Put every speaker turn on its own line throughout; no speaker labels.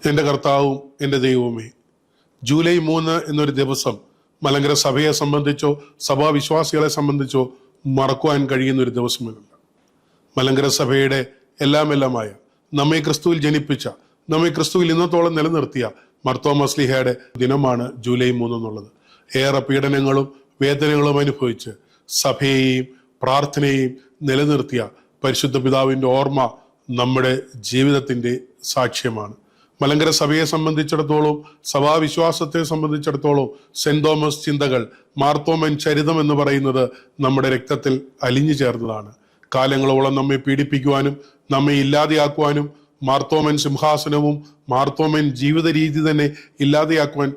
എൻ്റെ കർത്താവും എൻ്റെ ദൈവവുമേ, ജൂലൈ 3 എന്നൊരു ദിവസം മലങ്കര സഭയെ സംബന്ധിച്ചോ സഭാവിശ്വാസികളെ സംബന്ധിച്ചോ മറക്കുവാൻ കഴിയുന്ന ഒരു ദിവസമല്ല. മലങ്കര സഭയുടെ എല്ലാമായ നമ്മെ ക്രിസ്തുവിൽ ജനിപ്പിച്ച, നമ്മെ ക്രിസ്തുവിൽ ഇന്നത്തോളം നിലനിർത്തിയ മാർത്തോമാ ശ്ലീഹയുടെ ദിനമാണ് ജൂലൈ 3 എന്നുള്ളത്. ഏറെ പീഡനങ്ങളും വേദനകളും അനുഭവിച്ച് സഭയെയും പ്രാർത്ഥനയെയും നിലനിർത്തിയ പരിശുദ്ധ പിതാവിൻ്റെ ഓർമ്മ നമ്മുടെ ജീവിതത്തിൻ്റെ സാക്ഷ്യമാണ്. മലങ്കര സഭയെ സംബന്ധിച്ചിടത്തോളം, സഭാവിശ്വാസത്തെ സംബന്ധിച്ചിടത്തോളം സെന്റ് തോമസ് ചിന്തകൾ, മാർത്തോമൻ ചരിതം എന്ന് പറയുന്നത് നമ്മുടെ രക്തത്തിൽ അലിഞ്ഞു ചേർന്നതാണ്. കാലങ്ങളോളം നമ്മെ പീഡിപ്പിക്കുവാനും നമ്മെ ഇല്ലാതെയാക്കുവാനും മാർത്തോമൻ സിംഹാസനവും മാർത്തോമൻ ജീവിത രീതി തന്നെ ഇല്ലാതെയാക്കുവാൻ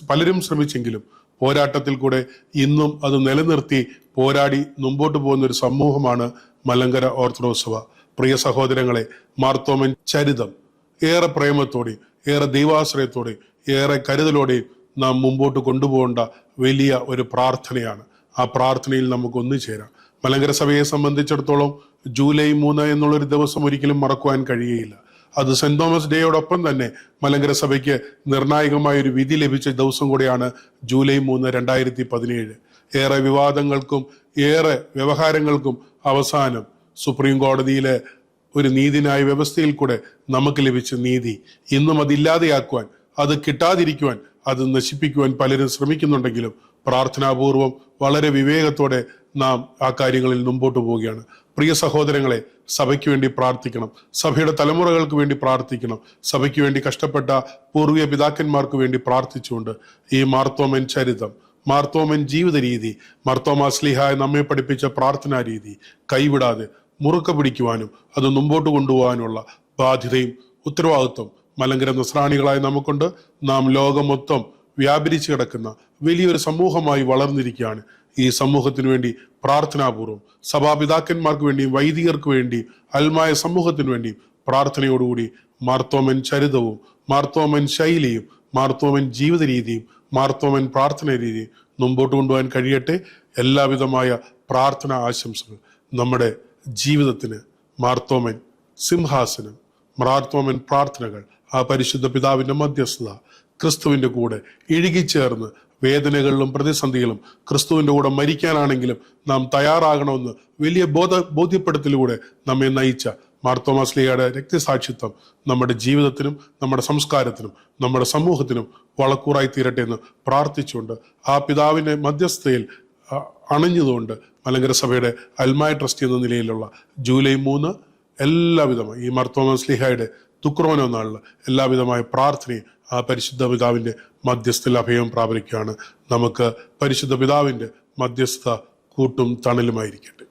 പലരും ശ്രമിച്ചെങ്കിലും പോരാട്ടത്തിൽ കൂടെ ഇന്നും അത് നിലനിർത്തി പോരാടി മുമ്പോട്ട് പോകുന്ന ഒരു സമൂഹമാണ് മലങ്കര ഓർത്തഡോക്സ് സഭ. പ്രിയ സഹോദരങ്ങളെ, മാർത്തോമൻ ചരിതം ഏറെ പ്രേമത്തോടെയും ഏറെ ദൈവാശ്രയത്തോടെയും ഏറെ കരുതലോടെയും നാം മുമ്പോട്ട് കൊണ്ടുപോകേണ്ട വലിയ ഒരു പ്രാർത്ഥനയാണ്. ആ പ്രാർത്ഥനയിൽ നമുക്ക് ഒന്നുചേരാം. മലങ്കര സഭയെ സംബന്ധിച്ചിടത്തോളം ജൂലൈ 3 എന്നുള്ളൊരു ദിവസം ഒരിക്കലും മറക്കുവാൻ കഴിയുകയില്ല. അത് സെന്റ് തോമസ് ഡേയോടൊപ്പം തന്നെ മലങ്കര സഭയ്ക്ക് നിർണായകമായ ഒരു വിധി ലഭിച്ച ദിവസം കൂടിയാണ് ജൂലൈ 3, 2017. ഏറെ വിവാദങ്ങൾക്കും ഏറെ വ്യവഹാരങ്ങൾക്കും അവസാനം സുപ്രീം കോടതിയിലെ ഒരു നീതിന്യായ വ്യവസ്ഥയിൽ കൂടെ നമുക്ക് ലഭിച്ച നീതി ഇന്നും അതില്ലാതെയാക്കുവാൻ, അത് കിട്ടാതിരിക്കുവാൻ, അത് നശിപ്പിക്കുവാൻ പലരും ശ്രമിക്കുന്നുണ്ടെങ്കിലും പ്രാർത്ഥനാപൂർവം വളരെ വിവേകത്തോടെ നാം ആ കാര്യങ്ങളിൽ മുമ്പോട്ട് പോവുകയാണ്. പ്രിയ സഹോദരങ്ങളെ, സഭയ്ക്ക് വേണ്ടി പ്രാർത്ഥിക്കണം, സഭയുടെ തലമുറകൾക്ക് വേണ്ടി പ്രാർത്ഥിക്കണം, സഭയ്ക്ക് വേണ്ടി കഷ്ടപ്പെട്ട പൂർവീയ പിതാക്കന്മാർക്ക് വേണ്ടി പ്രാർത്ഥിച്ചുകൊണ്ട് ഈ മാർത്തോമൻ ചരിതം, മാർത്തോമൻ ജീവിത രീതി, മാർത്തോമാ ശ്ലീഹായ നമ്മെ പഠിപ്പിച്ച പ്രാർത്ഥനാ രീതി കൈവിടാതെ മുറുക്ക പിടിക്കുവാനും അത് മുമ്പോട്ട് കൊണ്ടുപോകാനുള്ള ബാധ്യതയും ഉത്തരവാദിത്വം മലങ്കര നസ്രാണികളായി നമുക്കുണ്ട്. നാം ലോകം മൊത്തം വ്യാപരിച്ചു കിടക്കുന്ന വലിയൊരു സമൂഹമായി വളർന്നിരിക്കുകയാണ്. ഈ സമൂഹത്തിന് വേണ്ടി പ്രാർത്ഥനാപൂർവം സഭാപിതാക്കന്മാർക്ക് വേണ്ടിയും വൈദികർക്ക് വേണ്ടിയും അൽമായ സമൂഹത്തിന് വേണ്ടിയും പ്രാർത്ഥനയോടുകൂടി മാർത്തോമൻ ചരിതവും മാർത്തോമൻ ശൈലിയും മാർത്തോമൻ ജീവിത രീതിയും മാർത്തോമൻ പ്രാർത്ഥന രീതിയും മുമ്പോട്ട് കൊണ്ടുപോകാൻ കഴിയട്ടെ. എല്ലാവിധമായ പ്രാർത്ഥന ആശംസകൾ നമ്മുടെ ജീവിതത്തിന് മാർത്തോമൻ സിംഹാസനം, മാർത്തോമൻ പ്രാർത്ഥനകൾ, ആ പരിശുദ്ധ പിതാവിന്റെ മധ്യസ്ഥത, ക്രിസ്തുവിന്റെ കൂടെ ഇഴുകിച്ചേർന്ന് വേദനകളിലും പ്രതിസന്ധികളും ക്രിസ്തുവിന്റെ കൂടെ മരിക്കാനാണെങ്കിലും നാം തയ്യാറാകണമെന്ന് വലിയ ബോധ്യപ്പെടുത്തലിലൂടെ നമ്മെ നയിച്ച മാർത്തോമാ ശ്ലീഹയുടെ രക്തസാക്ഷിത്വം നമ്മുടെ ജീവിതത്തിനും നമ്മുടെ സംസ്കാരത്തിനും നമ്മുടെ സമൂഹത്തിനും വളക്കൂറായി തീരട്ടെ എന്ന് പ്രാർത്ഥിച്ചുകൊണ്ട് ആ പിതാവിന്റെ മധ്യസ്ഥതയിൽ അണഞ്ഞതുകൊണ്ട് മലങ്കര സഭയുടെ അൽമായ ട്രസ്റ്റ് എന്ന നിലയിലുള്ള ജൂലൈ 3 എല്ലാവിധമായ ഈ മാർത്തോമാ ശ്ലീഹയുടെ തുക്രോനോ നാളിൽ എല്ലാവിധമായ പ്രാർത്ഥനയും ആ പരിശുദ്ധ പിതാവിന്റെ മധ്യസ്ഥയിൽ അഭയം പ്രാപിക്കുകയാണ്. നമുക്ക് പരിശുദ്ധ പിതാവിന്റെ മധ്യസ്ഥ കൂട്ടും തണലുമായിരിക്കട്ടെ.